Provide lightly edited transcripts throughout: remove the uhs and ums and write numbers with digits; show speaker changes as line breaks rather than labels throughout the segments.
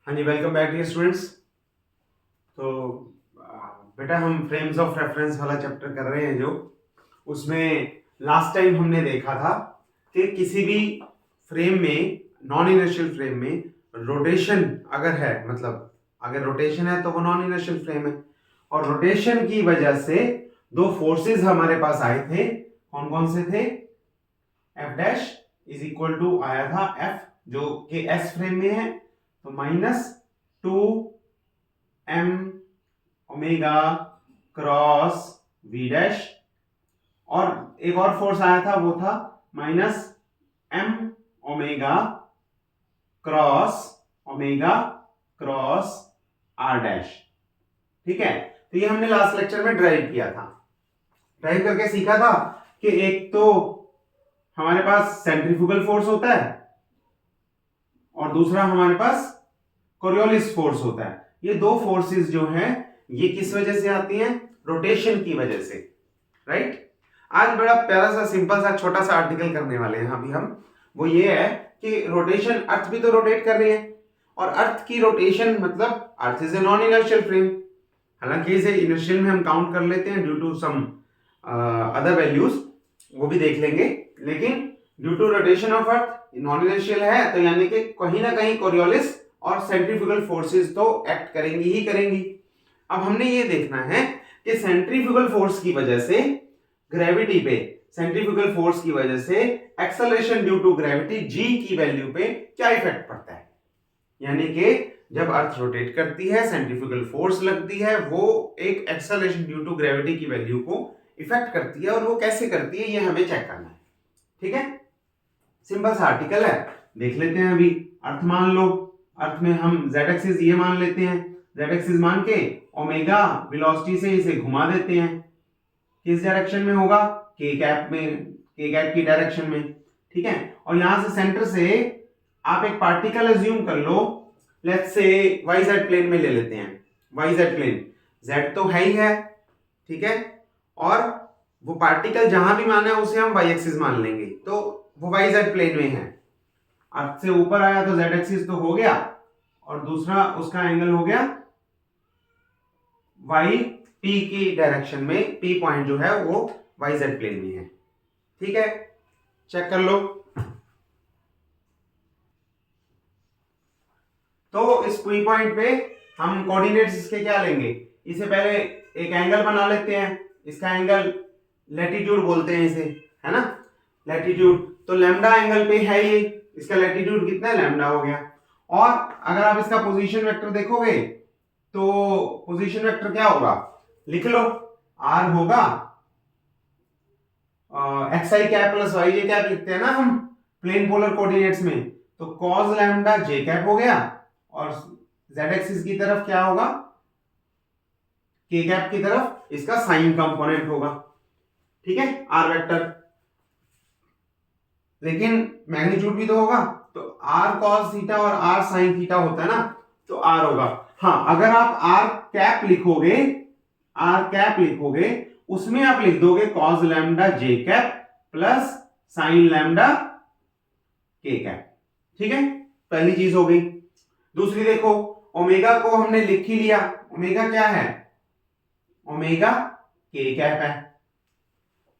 हाँ जी, welcome back dear students. तो बेटा हम फ्रेम्स ऑफ रेफरेंस वाला चैप्टर कर रहे हैं जो उसमें लास्ट टाइम हमने देखा था कि किसी भी फ्रेम में, नॉन इनर्शियल फ्रेम में रोटेशन अगर है, मतलब अगर रोटेशन है तो वो नॉन इनर्शियल फ्रेम है। और रोटेशन की वजह से दो फोर्सेस हमारे पास आए थे। कौन कौन से थे? F dash is equal to आया था एफ जो कि एस फ्रेम में है, तो -2m omega cross v dash, और एक और फोर्स आया था वो था -m omega cross r dash. ठीक है, तो ये हमने लास्ट लेक्चर में ड्राइव किया था। ड्राइव करके सीखा था कि एक तो हमारे पास सेंट्रीफ्यूगल फोर्स होता है और दूसरा हमारे पास कोरियोलिस फोर्स होता है। ये दो फोर्सेस जो हैं ये किस वजह से आती हैं? रोटेशन की वजह से, राइट। आज बड़ा प्यारा सा सिंपल सा छोटा सा आर्टिकल करने वाले हैं अभी हम। वो ये है कि रोटेशन, अर्थ भी तो रोटेट कर रही है और अर्थ की रोटेशन मतलब earth is a non inertial frame. हालांकि इसे इनर्शियल में हम काउंट कर लेते हैं due to some other values, वो भी देख लेंगे, लेकिन due to rotation of earth non inertial है तो यानी कि कहीं ना कहीं कोरियोलिस और सेंट्रीफ्यूगल फोर्सेस तो एक्ट करेंगी ही करेंगी। अब हमने ये देखना है कि सेंट्रीफ्यूगल फोर्स की वजह से ग्रेविटी पे, सेंट्रीफ्यूगल फोर्स की वजह से acceleration due to gravity g की वैल्यू पे क्या इफेक्ट पड़ता है। यानी कि जब अर्थ रोटेट करती है, सेंट्रीफ्यूगल फोर्स लगती है, वो एक एक्सेलरेशन ड्यू टू ग्रेविटी की वैल्यू को इफेक्ट करती है, और वो कैसे करती है ये हमें चेक करना है। ठीक है, सिंपल सा आर्टिकल है, देख लेते हैं। अभी अर्थ मान लो, अर्थ में हम z एक्सिस ये मान लेते हैं, z एक्सिस मान के ओमेगा वेलोसिटी से इसे घुमा देते हैं। किस डायरेक्शन में होगा? k कैप में, k कैप की डायरेक्शन में। ठीक है, और यहां से सेंटर से आप एक पार्टिकल अज्यूम कर लो, लेट्स से yz प्लेन में ले लेते हैं। yz प्लेन, z तो है ही है, ठीक है, और वो पार्टिकल जहां भी माना है उसे हम y एक्सिस मान लेंगे, तो वो yz प्लेन में है। अर्थ से ऊपर आया तो z एक्सिस तो हो गया, और दूसरा उसका एंगल हो गया y p की डायरेक्शन में, p पॉइंट जो है वो yz प्लेन में है। ठीक है, चेक कर लो। तो इस p पॉइंट पे हम कोऑर्डिनेट्स इसके क्या लेंगे? इसे पहले एक एंगल बना लेते हैं, इसका एंगल लैटिट्यूड बोलते हैं इसे, है ना, लैटिट्यूड। तो लैम्डा एंगल पे है ये, इसका लैटिट्यूड कितना है? लैम्डा हो गया। और अगर आप इसका पोजीशन वेक्टर देखोगे तो पोजीशन वेक्टर क्या होगा? लिख लो, r होगा xi cap plus yj cap लिखते हैं ना हम प्लेन पोलर कोऑर्डिनेट्स में, तो cos लैम्डा j कैप हो गया, और z एक्सिस की तरफ क्या होगा? k कैप की तरफ इसका साइन कंपोनेंट होगा। ठीक है, r वेक्टर, लेकिन मैग्नीट्यूड भी तो होगा, तो r cos थीटा और r sin थीटा होता है ना, तो r होगा। हाँ, अगर आप r कैप लिखोगे उसमें आप लिख दोगे cos lambda j cap plus sin lambda k cap. ठीक है, पहली चीज हो गई। दूसरी देखो, ओमेगा को हमने लिख ही लिया, ओमेगा क्या है? ओमेगा k कैप है,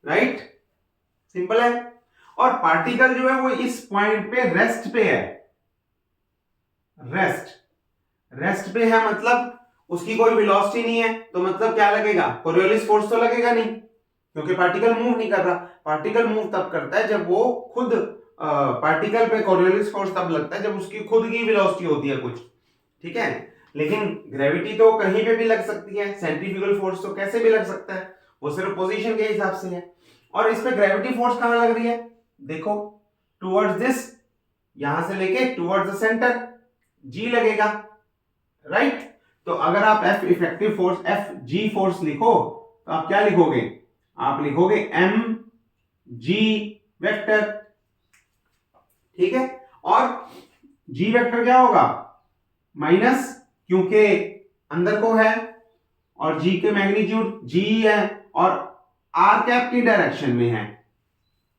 राइट, सिंपल है। और पार्टिकल जो है वो इस पॉइंट पे रेस्ट पे है, रेस्ट पे है, मतलब उसकी कोई वेलोसिटी नहीं है, तो मतलब क्या लगेगा? कोरियोलिस फोर्स तो लगेगा नहीं, क्योंकि पार्टिकल मूव नहीं कर रहा। पार्टिकल मूव तब करता है जब वो खुद, पार्टिकल पे कोरियोलिस फोर्स तब लगता है जब उसकी खुद की वेलोसिटी होती है कुछ। ठीक है, लेकिन ग्रेविटी तो कहीं पे भी लग सकती है, सेंट्रीफ्यूगल फोर्स तो कैसे भी लग सकता है, वो सिर्फ पोजीशन के हिसाब से है। और इस पे ग्रेविटी फोर्स कहां लग रही है? देखो, टुवर्ड्स दिस, यहां से लेके टुवर्ड्स द सेंटर g लगेगा, राइट। तो अगर आप F effective force, F g force लिखो तो आप क्या लिखोगे? आप लिखोगे m g वेक्टर। ठीक है, और g वेक्टर क्या होगा? माइनस, क्योंकि अंदर को है और g के मैग्नीट्यूड g है और r कैप की डायरेक्शन में है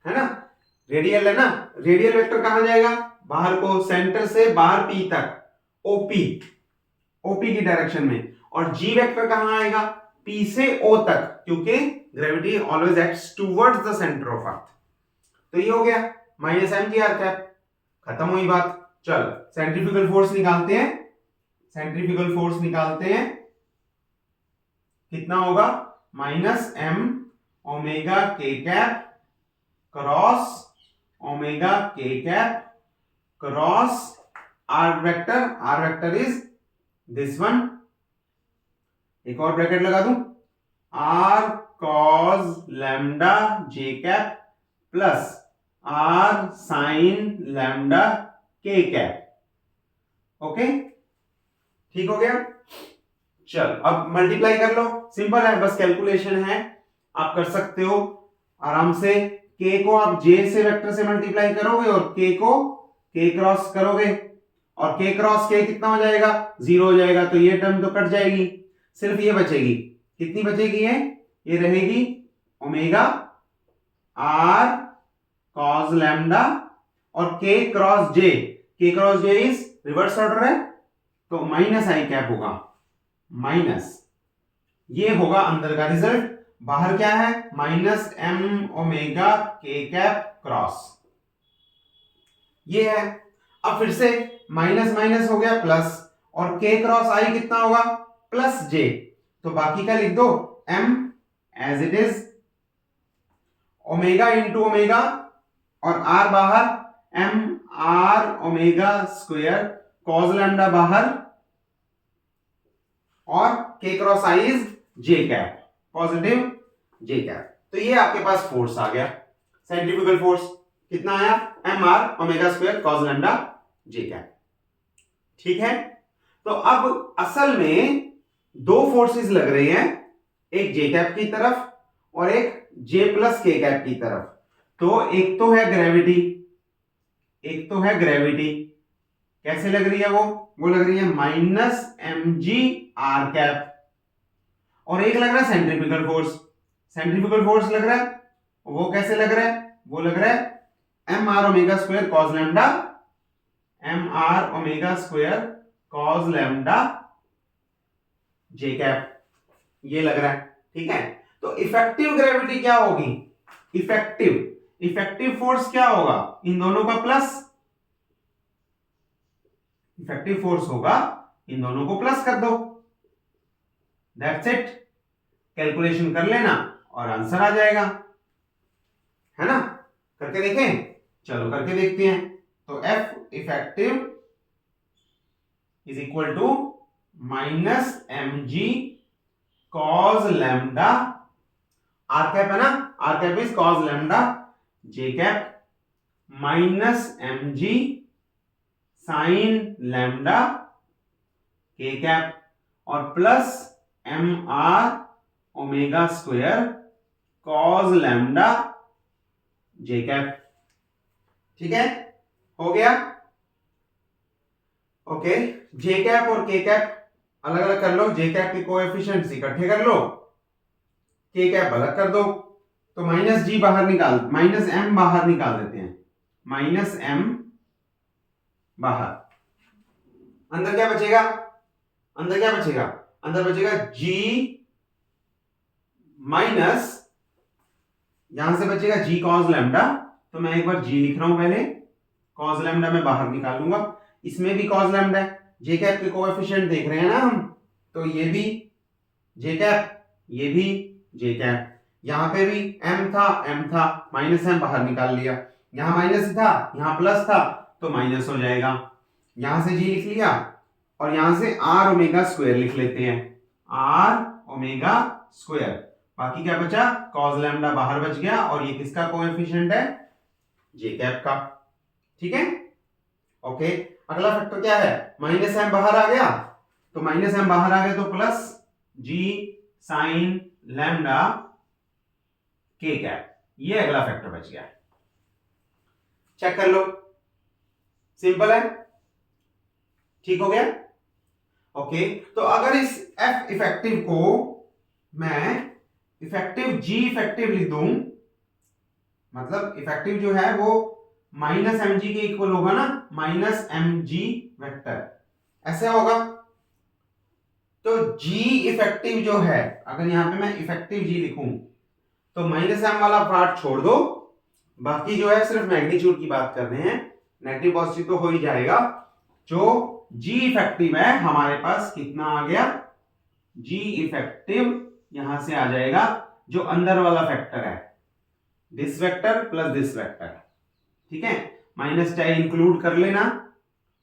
ना, रेडियल है ना। रेडियल वेक्टर कहां जाएगा? बाहर को, सेंटर से बाहर p तक, ओपी, ओपी की डायरेक्शन में, और जी वेक्टर कहां आएगा, पी से ओ तक, क्योंकि gravity always acts towards the centre of earth. तो ये हो गया minus M g r cap, खत्म हुई बात। चल सेंट्रीफ्यूगल फोर्स निकालते हैं, सेंट्रीफ्यूगल फोर्स निकालते हैं, कितना होगा, minus m omega k cap cross omega k cap cross r vector is this one, एक और ब्रैकेट लगा दूं, आर कॉस लैम्डा जे cap plus r sine lambda के कैप। ओके, ठीक हो गया। चल अब मल्टीप्लाई कर लो, सिंपल है, बस कैलकुलेशन है, आप कर सकते हो आराम से। के को आप जे से वेक्टर से मल्टीप्लाई करोगे और के को के क्रॉस करोगे, और के क्रॉस के कितना हो जाएगा, 0 हो जाएगा, तो ये टर्म तो कट जाएगी, सिर्फ ये बचेगी, कितनी बचेगी ये रहेगी ओमेगा आर कॉस लैम्डा, और k cross J is reverse order है, तो माइनस आई कैप होगा, माइनस, ये होगा अंदर का रिजल्ट। बाहर क्या है, minus m omega k cap cross, ये है। अब फिर से माइनस माइनस हो गया प्लस, और के क्रॉस आई कितना होगा, प्लस जे, तो बाकी का लिख दो m as it is, omega into omega, और आर बाहर, m are omega square, cos lambda बाहर, और k cross i is j cap, positive j cap. तो ये आपके पास फोर्स आ गया, सेंट्रीफ्यूगल फोर्स कितना आया, M are omega square cos lambda J cap. ठीक है, तो अब असल में दो फोर्सेस लग रही हैं, एक जे कैप की तरफ और एक जे प्लस के कैप की तरफ। तो एक तो है ग्रेविटी, एक तो है ग्रेविटी, कैसे लग रही है वो लग रही है minus M g r cap, और एक लग रहा है सेंट्रीफ्यूगल फोर्स, सेंट्रीफ्यूगल फोर्स लग रहा है, वो कैसे लग रहा है, वो लग रहा है M are omega square cos lambda, M are omega square cos lambda J cap, ये लग रहा है। ठीक है, तो इफेक्टिव ग्रेविटी क्या होगी, इफेक्टिव फोर्स क्या होगा, इन दोनों का प्लस, इफेक्टिव फोर्स होगा, इन दोनों को प्लस कर दो, दैट्स इट, कैलकुलेशन कर लेना और आंसर आ जाएगा, है ना। करके देखें, चलो करके देखते हैं। तो F effective is equal to minus M G cos lambda, R cap है ना, R cap is cos lambda J cap, minus M G sine lambda के कैप, और plus M are omega square cos lambda J cap. ठीक है, हो गया। Okay, जे cap और के कैप अलग अलग कर लो, जे कैप के कोएफिशिएंट्स इकट्ठे कर लो, के कैप अलग कर दो, तो माइनस जी बाहर निकाल, माइनस एम बाहर निकाल देते हैं, माइनस एम बाहर, अंदर क्या बचेगा, अंदर क्या बचेगा, अंदर बचेगा जी माइनस, यहां से बचेगा जी कॉस लैम्डा, तो मैं एक बार जी लिख रहा हूं पहले, कॉस लैम्डा मैं बाहर निकालूंगा, इसमें भी कॉस लैम्डा है, जे कैप के कोएफिशिएंट देख रहे हैं ना हम, तो ये भी जे कैप, ये भी जे कैप, यहां पे भी एम था, माइनस एम बाहर निकाल लिया, यहां माइनस था, यहां प्लस था, तो माइनस हो जाएगा, यहां से जी लिख लिया, और यहां से आर ओमेगा स्क्वायर लिख लेते हैं, आर ओमेगा स्क्वायर, बाकी क्या बचा, कॉस लैम्डा बाहर बच गया, और ये किसका कोएफिशिएंट है, जे कैप का। ठीक है, ओके, अगला फैक्टर क्या है, माइनस एम बाहर आ गया, तो माइनस एम बाहर आ गया तो प्लस जी साइन लैम्डा के कैप, ये अगला फैक्टर बच गया, चेक कर लो, सिंपल है, ठीक हो गया। ओके, तो अगर इस एफ इफेक्टिव को मैं इफेक्टिव जी इफेक्टिव लिख दूं, मतलब इफेक्टिव जो है वो माइनस एम जी के इक्वल होगा ना, माइनस एम जी वेक्टर, ऐसे होगा। तो जी इफेक्टिव जो है, अगर यहां पे मैं इफेक्टिव जी लिखूं तो माइनस एम वाला पार्ट छोड़ दो, बाकी जो है सिर्फ मैग्नीट्यूड की बात कर रहे हैं, नेगेटिव पॉजिटिव तो हो ही जाएगा। जो जी इफेक्टिव है हमारे पास कितना आ गया, जी इफेक्टिव यहां से आ जाएगा जो अंदर वाला फैक्टर है, this vector plus this vector, ठीक है, माइनस चाहे इंक्लूड कर लेना,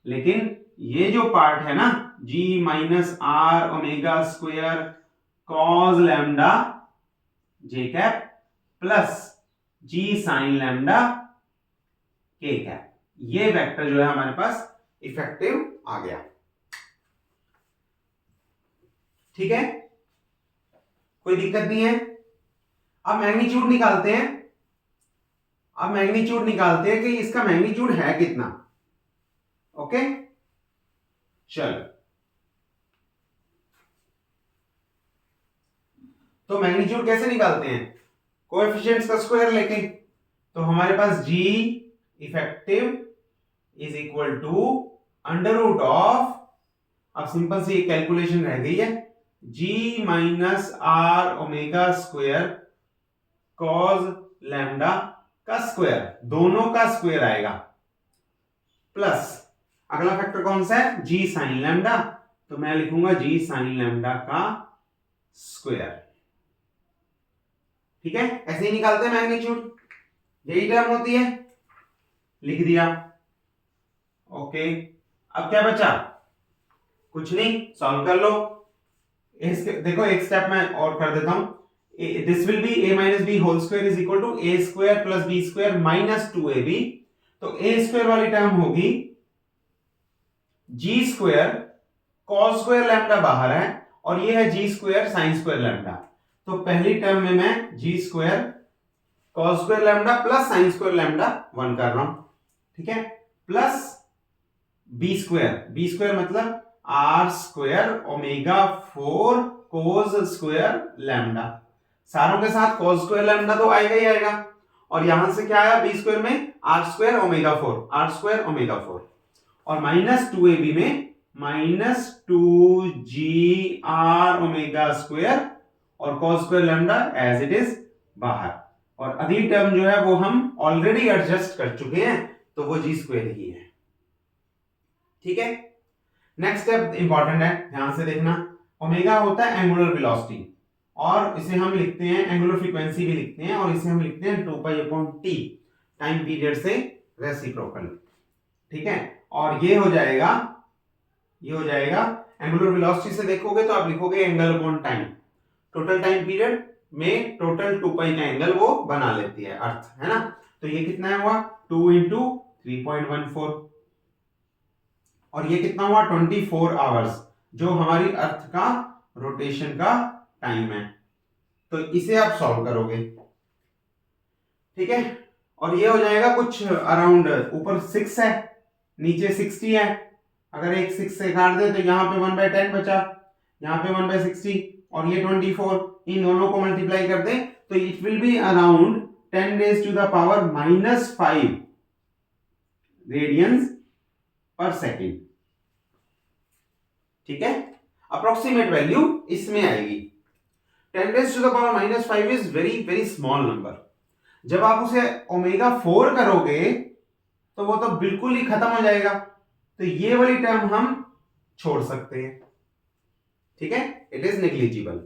लेकिन ये जो पार्ट है ना, G minus R omega square cos lambda जे cap plus G sine lambda के कैप, ये वेक्टर जो है हमारे पास इफेक्टिव आ गया। ठीक है, कोई दिक्कत नहीं है। अब मैग्नीट्यूड निकालते हैं, अब मैग्नीट्यूड निकालते हैं कि इसका मैग्नीट्यूड है कितना। ओके, चलो तो मैग्नीट्यूड कैसे निकालते हैं, कोएफिशिएंट्स का स्क्वायर लेके। तो हमारे पास G effective is equal to under root of, अब सिंपल सी एक कैलकुलेशन रह गई है, G minus R omega square cos lambda का स्क्वायर, दोनों का स्क्वायर आएगा, प्लस अगला फैक्टर कौन सा है, जी साइन लैम्डा, तो मैं लिखूंगा जी साइन लैम्डा का स्क्वायर। ठीक है, ऐसे ही निकालते हैं मैग्नीट्यूड, यही टर्म होती है, लिख दिया। ओके, अब क्या बचा, कुछ नहीं, सॉल्व कर लो। देखो एक स्टेप मैं और कर देता हूं, this will be a minus B whole square is equal to A square plus B square minus 2ab, तो ए स्क्वायर वाली टर्म होगी G square cos square lambda बाहर है, और ये है G square sine square lambda, तो पहली टर्म में मैं G square cos square lambda plus sine square lambda 1 कर रहा हूं, ठीक है, प्लस बी स्क्वायर मतलब R square omega 4 cos square lambda, सारों के साथ कोस स्क्वायर लैम्डा तो आएगा ही आएगा, और यहां से क्या आया बी स्क्वायर में आर स्क्वायर ओमेगा 4 और माइनस 2ab में minus 2g R omega square और cos square lambda as it is बाहर, और अगली टर्म जो है वो हम ऑलरेडी एडजस्ट कर चुके हैं, तो वो जी स्क्वायर ही है। ठीक है, नेक्स्ट स्टेप इंपॉर्टेंट है, ध्यान से देखना, ओमेगा होता है एंगुलर वेलोसिटी, और इसे हम लिखते हैं एंगुलर फ्रीक्वेंसी भी लिखते हैं, और इसे हम लिखते हैं 2π/t टाइम पीरियड से रेसिप्रोकल। ठीक है, और ये हो जाएगा एंगुलर वेलोसिटी से देखोगे तो आप लिखोगे angle upon time, total time period में टोटल 2π का एंगल वो बना लेती है अर्थ, है ना, तो ये कितना हुआ 2 इंटू 3.14, और ये कितना हुआ 24 आवर्स, जो हमारी अर्थ का रोटेशन का टाइम है, तो इसे आप सॉल्व करोगे। ठीक है, और ये हो जाएगा कुछ अराउंड, ऊपर 6 है नीचे 60 है, अगर एक 6 से काट दे तो यहाँ पे 1/10 बचा, यहाँ पे 1/60 और ये 24, इन दोनों को मल्टीप्लाई कर दे तो it will be around 10 raised to the power -5 radiance पर सेकेंड। ठीक है, अप्रोक्सीमेट वैल्यू इसमें आएगी। 10 raised to the power -5 is very very small number, जब आप उसे ओमेगा 4 करोगे तो वो तो बिल्कुल ही खत्म हो जाएगा, तो ये वाली टर्म हम छोड़ सकते हैं। ठीक है, इट इज नेग्लिजिबल,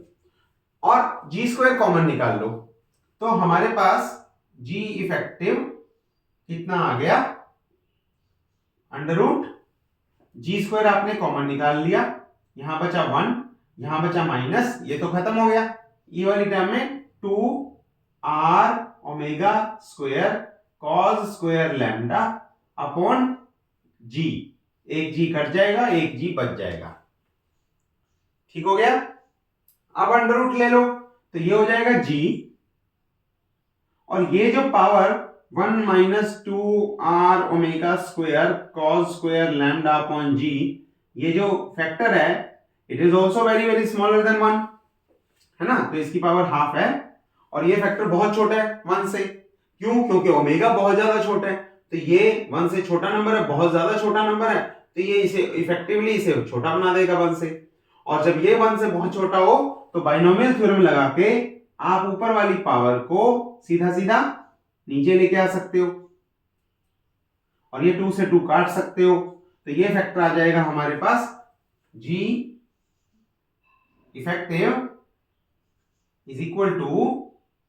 और जी स्क्वायर कॉमन निकाल लो, तो हमारे पास जी इफेक्टिव कितना आ गया, अंडर रूट जी स्क्वायर आपने कॉमन निकाल लिया, यहां बचा 1, यहां बचा माइनस, ये तो खत्म हो गया, ये वाली टर्म में 2r omega square cos square lambda upon G, एक जी कट जाएगा, एक जी बच जाएगा। ठीक हो गया, अब अंडर रूट ले लो तो ये हो जाएगा जी, और ये जो power 1 - 2r omega square cos square lambda upon G, ये जो फैक्टर है it is also very very smaller than 1, है ना, तो इसकी पावर हाफ है, और ये फैक्टर बहुत छोटा है 1 से, क्यों, क्योंकि ओमेगा बहुत ज्यादा छोटा है, तो ये 1 से छोटा नंबर है, बहुत ज्यादा छोटा नंबर है, तो ये इसे इफेक्टिवली इसे छोटा बना देगा 1 से, और जब ये 1 से बहुत छोटा हो तो बाइनोमियल थ्योरम लगा के आप ऊपर वाली पावर को सीधा सीधा नीचे लेके आ सकते हो, और ये 2 से 2 काट सकते हो, तो ये फैक्टर आ जाएगा हमारे पास G effective is equal to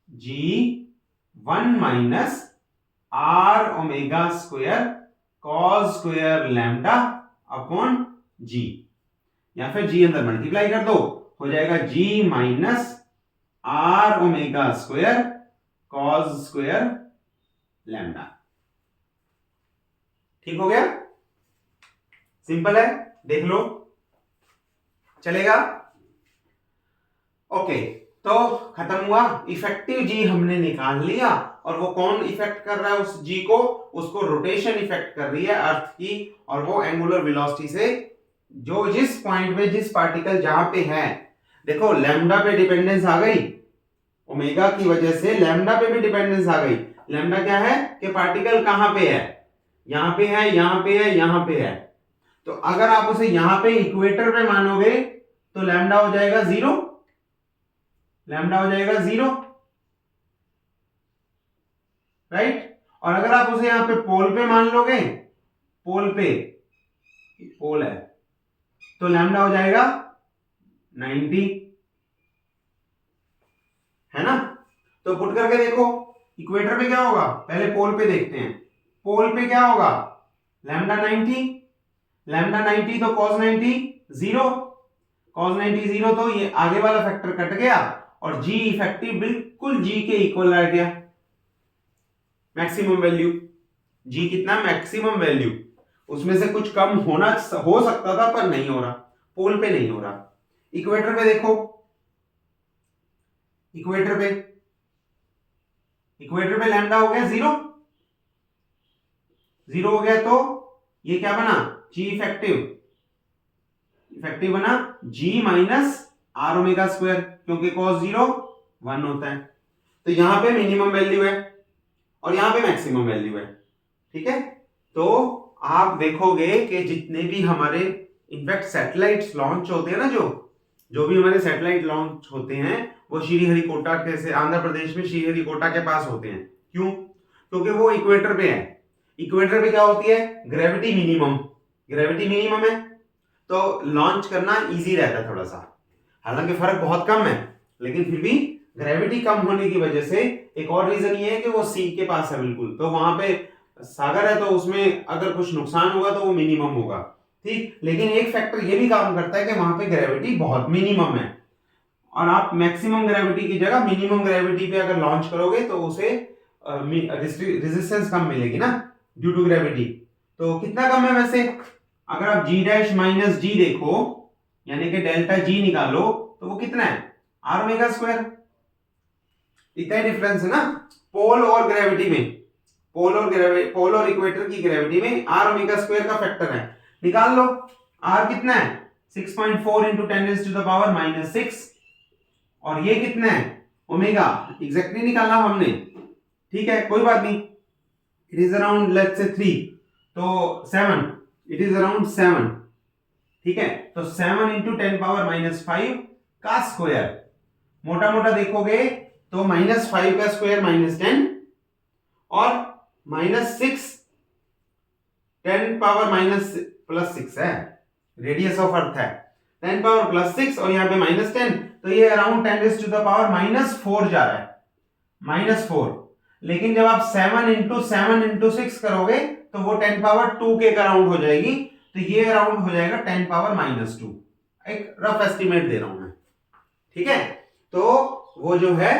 G1 minus R omega square cos square lambda upon G, या फिर G अंदर मल्टीप्लाई कर दो, हो जाएगा G minus R omega square cos square lambda. ठीक हो गया, सिंपल है, देख लो, चलेगा। ओके, तो खत्म हुआ, इफेक्टिव जी हमने निकाल लिया, और वो कौन इफेक्ट कर रहा है उस जी को, उसको रोटेशन इफेक्ट कर रही है अर्थ की, और वो एंगुलर वेलोसिटी से जो जिस पॉइंट पे जिस पार्टिकल जहां पे है, देखो लैम्डा पे डिपेंडेंस आ गई, ओमेगा की वजह से लैम्डा पे भी डिपेंडेंस आ गई। लैम्डा क्या है कि पार्टिकल कहां पे है, यहां पे है, यहां पे है, यहां पे है, तो अगर आप उसे यहां पे इक्वेटर पे मानोगे तो लैम्डा हो जाएगा 0, लैम्डा हो जाएगा 0, राइट। और अगर आप उसे यहां पे पोल पे मान लोगे, पोल पे, पोल है, तो लैम्डा हो जाएगा 90, है ना। तो पुट करके देखो, इक्वेटर पे क्या होगा, पहले पोल पे देखते हैं, पोल पे क्या होगा, लैम्डा 90, लैम्डा 90 तो cos 90 0, cos 90 0, तो ये आगे वाला फैक्टर कट गया, और G इफेक्टिव बिल्कुल G के इक्वल आ गया, मैक्सिमम वैल्यू, G कितना, मैक्सिमम वैल्यू, उसमें से कुछ कम हो सकता था पर नहीं हो रहा, पोल पे नहीं हो रहा। इक्वेटर पे देखो, इक्वेटर पे लैम्डा हो गया 0, 0 हो गया, तो ये क्या बना, G इफेक्टिव बना G minus R omega square, क्योंकि cos 0 1 होता है, तो यहां पे मिनिमम वैल्यू है और यहां पे मैक्सिमम वैल्यू है, ठीक है। तो आप देखोगे कि जितने भी हमारे इनफैक्ट सैटेलाइट्स लॉन्च होते हैं ना, जो भी हमारे सैटेलाइट लॉन्च होते हैं, वो श्रीहरिकोटा के से, आंध्र प्रदेश में श्रीहरिकोटा के पास होते हैं। क्यों, क्योंकि वो इक्वेटर पे है। इक्वेटर पे क्या होती है, ग्रेविटी मिनिमम है, तो लॉन्च करना इजी रहता है थोड़ा सा, हालांकि फर्क बहुत कम है, लेकिन फिर भी ग्रेविटी कम होने की वजह से एक और रीजन ये है कि वो सी के पास है बिल्कुल, तो वहां पे सागर है, तो उसमें अगर कुछ नुकसान होगा तो वो मिनिमम होगा, ठीक। लेकिन एक फैक्टर ये भी काम करता है कि वहां पे ग्रेविटी बहुत मिनिमम है, और आप मैक्सिमम ग्रेविटी की जगह मिनिमम ग्रेविटी पे अगर लॉन्च करोगे तो उसे रेजिस्टेंस कम मिलेगी ना, ड्यू टू ग्रेविटी। तो कितना कम है वैसे, अगर आप G डैश माइनस जी देखो, यानी कि डेल्टा G निकालो, तो वो कितना है, R ओमेगा स्क्वायर, इतना ही डिफरेंस है ना, पोल और ग्रेविटी में, पोल और इक्वेटर की ग्रेविटी में R ओमेगा स्क्वायर का फैक्टर है, निकाल लो। R कितना है, 6.4 into 10⁻⁻⁶, और ये कितना है, ओमेगा, एग्जैक्टली निकालना हमने, ठीक है, कोई बात नहीं, it is around let's say 3, तो 7, इट इज अराउंड 7, ठीक है। तो 7 into 10⁻⁵ का स्क्वायर, मोटा मोटा देखोगे तो -5 का स्क्वायर -10, और -6 10⁻⁻+6 है, रेडियस ऑफ अर्थ है 10⁻+6, और यहाँ पे -10, तो ये अराउंड 10⁻⁻⁴ जा रहा है, -4। लेकिन जब आप 7 into 7 into 6 करोगे तो वो 10⁻2 के अराउंड हो जाएगी, तो ये अराउंड हो जाएगा 10⁻⁻2, एक रफ एस्टिमेट दे रहा हूं मैं, ठीक है। तो वो जो है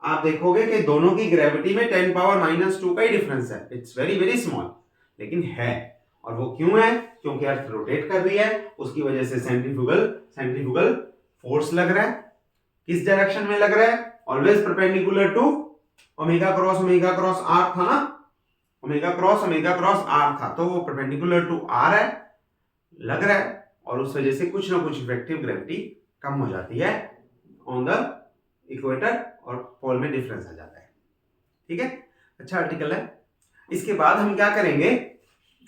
आप देखोगे कि दोनों की ग्रेविटी में 10⁻⁻2 का ही डिफरेंस है, इट्स वेरी वेरी स्मॉल, लेकिन है। और वो क्यों है, क्योंकि अर्थ रोटेट कर रही है, उसकी वजह से सेंट्रीफ्यूगल फोर्स लग रहा है। किस डायरेक्शन में लग रहा है, always perpendicular to omega cross r था ना, ओमेगा क्रॉस आर था, तो वो परपेंडिकुलर टू आर है, लग रहा है, और उस वजह से कुछ ना कुछ इफेक्टिव ग्रेविटी कम हो जाती है ऑन द इक्वेटर, और पोल में डिफरेंस आ जाता है, ठीक है। अच्छा आर्टिकल है। इसके बाद हम क्या करेंगे,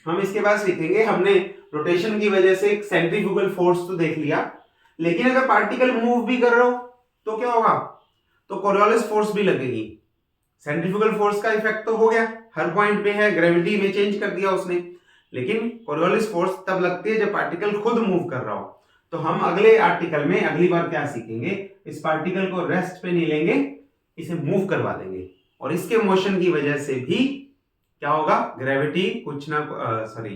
हम इसके बाद सीखेंगे, हमने रोटेशन की वजह से एक सेंट्रीफ्यूगल फोर्स तो देख लिया, लेकिन अगर पार्टिकल मूव भी कर रहा हो तो क्या होगा, तो कोरियोलिस फोर्स भी लगेगी। सेंट्रीफ्यूगल फोर्स का इफेक्ट तो हो गया, हर पॉइंट पे है, ग्रेविटी में चेंज कर दिया उसने, लेकिन कोरियोलिस फोर्स तब लगती है जब पार्टिकल खुद मूव कर रहा हो। तो हम अगले आर्टिकल में अगली बार क्या सीखेंगे, इस पार्टिकल को रेस्ट पे नहीं लेंगे, इसे मूव करवा देंगे, और इसके मोशन की वजह से भी क्या होगा, ग्रेविटी कुछ ना सॉरी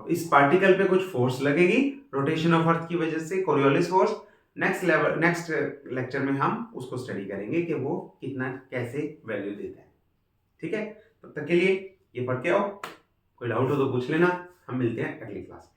इस पार्टिकल पे कुछ फोर्स लगेगी रोटेशन ऑफ अर्थ की वजह से, कोरियोलिस फोर्स। नेक्स्ट लेक्चर में हम उसको स्टडी करेंगे कि वो कितना कैसे वैल्यू देता है। ठीक है, तब तक के लिए ये पढ़ के आओ, कोई डाउट हो तो पूछ लेना, हम मिलते हैं अगली क्लास में।